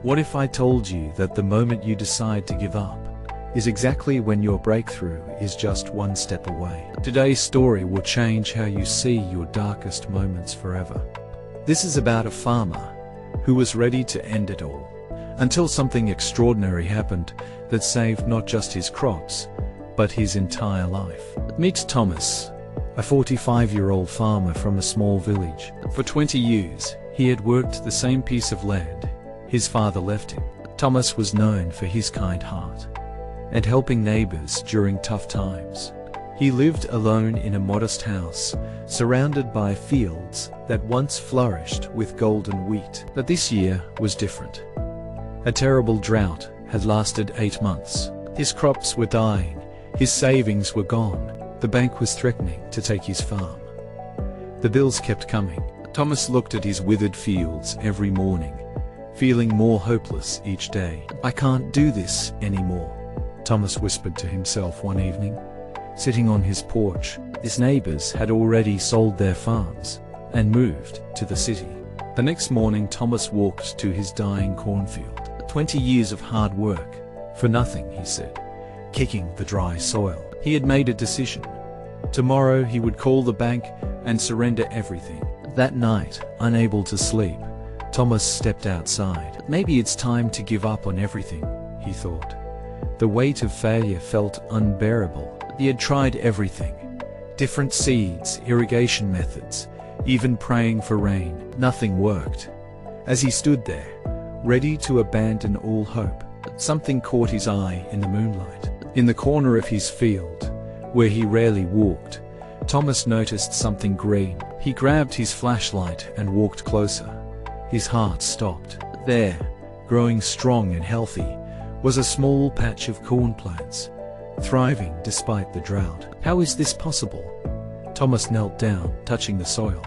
What if I told you that the moment you decide to give up is exactly when your breakthrough is just one step away? Today's story will change how you see your darkest moments forever. This is about a farmer who was ready to end it all, until something extraordinary happened that saved not just his crops, but his entire life. Meet Thomas, a 45-year-old farmer from a small village. For 20 years, he had worked the same piece of land his father left him. Thomas was known for his kind heart and helping neighbors during tough times. He lived alone in a modest house, surrounded by fields that once flourished with golden wheat. But this year was different. A terrible drought had lasted 8 months. His crops were dying, his savings were gone, the bank was threatening to take his farm. The bills kept coming. Thomas looked at his withered fields every morning, feeling more hopeless each day. "I can't do this anymore," Thomas whispered to himself one evening, sitting on his porch. His neighbors had already sold their farms and moved to the city. The next morning, Thomas walked to his dying cornfield. 20 years of hard work for nothing, he said, kicking the dry soil. He had made a decision. Tomorrow he would call the bank and surrender everything. That night, unable to sleep, Thomas stepped outside. Maybe it's time to give up on everything, he thought. The weight of failure felt unbearable. He had tried everything. Different seeds, irrigation methods, even praying for rain. Nothing worked. As he stood there, ready to abandon all hope, something caught his eye in the moonlight. In the corner of his field, where he rarely walked, Thomas noticed something green. He grabbed his flashlight and walked closer. His heart stopped. There, growing strong and healthy, was a small patch of corn plants, thriving despite the drought. How is this possible? Thomas knelt down, touching the soil.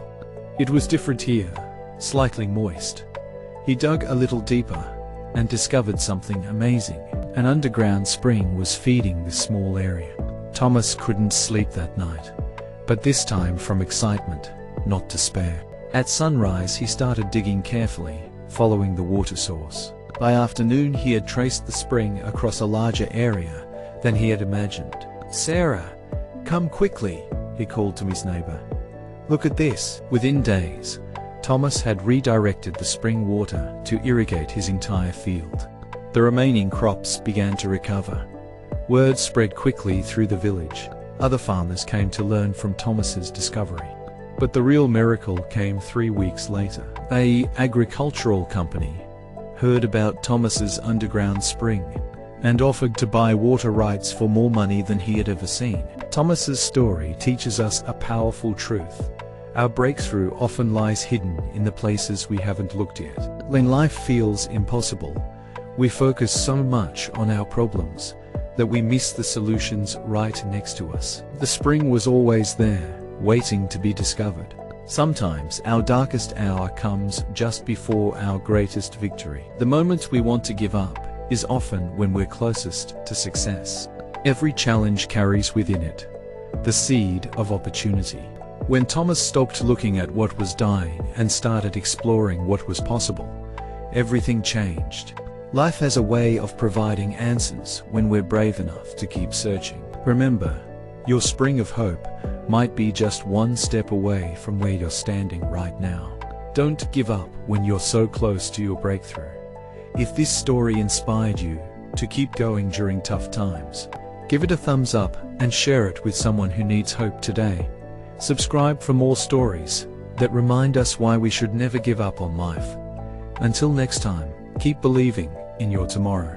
It was different here, slightly moist. He dug a little deeper and discovered something amazing. An underground spring was feeding this small area. Thomas couldn't sleep that night, but this time from excitement, not despair. At sunrise, he started digging carefully, following the water source. By afternoon, he had traced the spring across a larger area than he had imagined. "Sarah, come quickly," he called to his neighbor. "Look at this." Within days, Thomas had redirected the spring water to irrigate his entire field. The remaining crops began to recover. Word spread quickly through the village. Other farmers came to learn from Thomas's discovery. But the real miracle came 3 weeks later. An agricultural company heard about Thomas's underground spring and offered to buy water rights for more money than he had ever seen. Thomas's story teaches us a powerful truth. Our breakthrough often lies hidden in the places we haven't looked yet. When life feels impossible, we focus so much on our problems that we miss the solutions right next to us. The spring was always there, waiting to be discovered. Sometimes our darkest hour comes just before our greatest victory. The moment we want to give up is often when we're closest to success. Every challenge carries within it the seed of opportunity. When Thomas stopped looking at what was dying and started exploring what was possible, everything changed. Life has a way of providing answers when we're brave enough to keep searching. Remember, your spring of hope might be just one step away from where you're standing right now. Don't give up when you're so close to your breakthrough. If this story inspired you to keep going during tough times, give it a thumbs up and share it with someone who needs hope today. Subscribe for more stories that remind us why we should never give up on life. Until next time, keep believing in your tomorrow.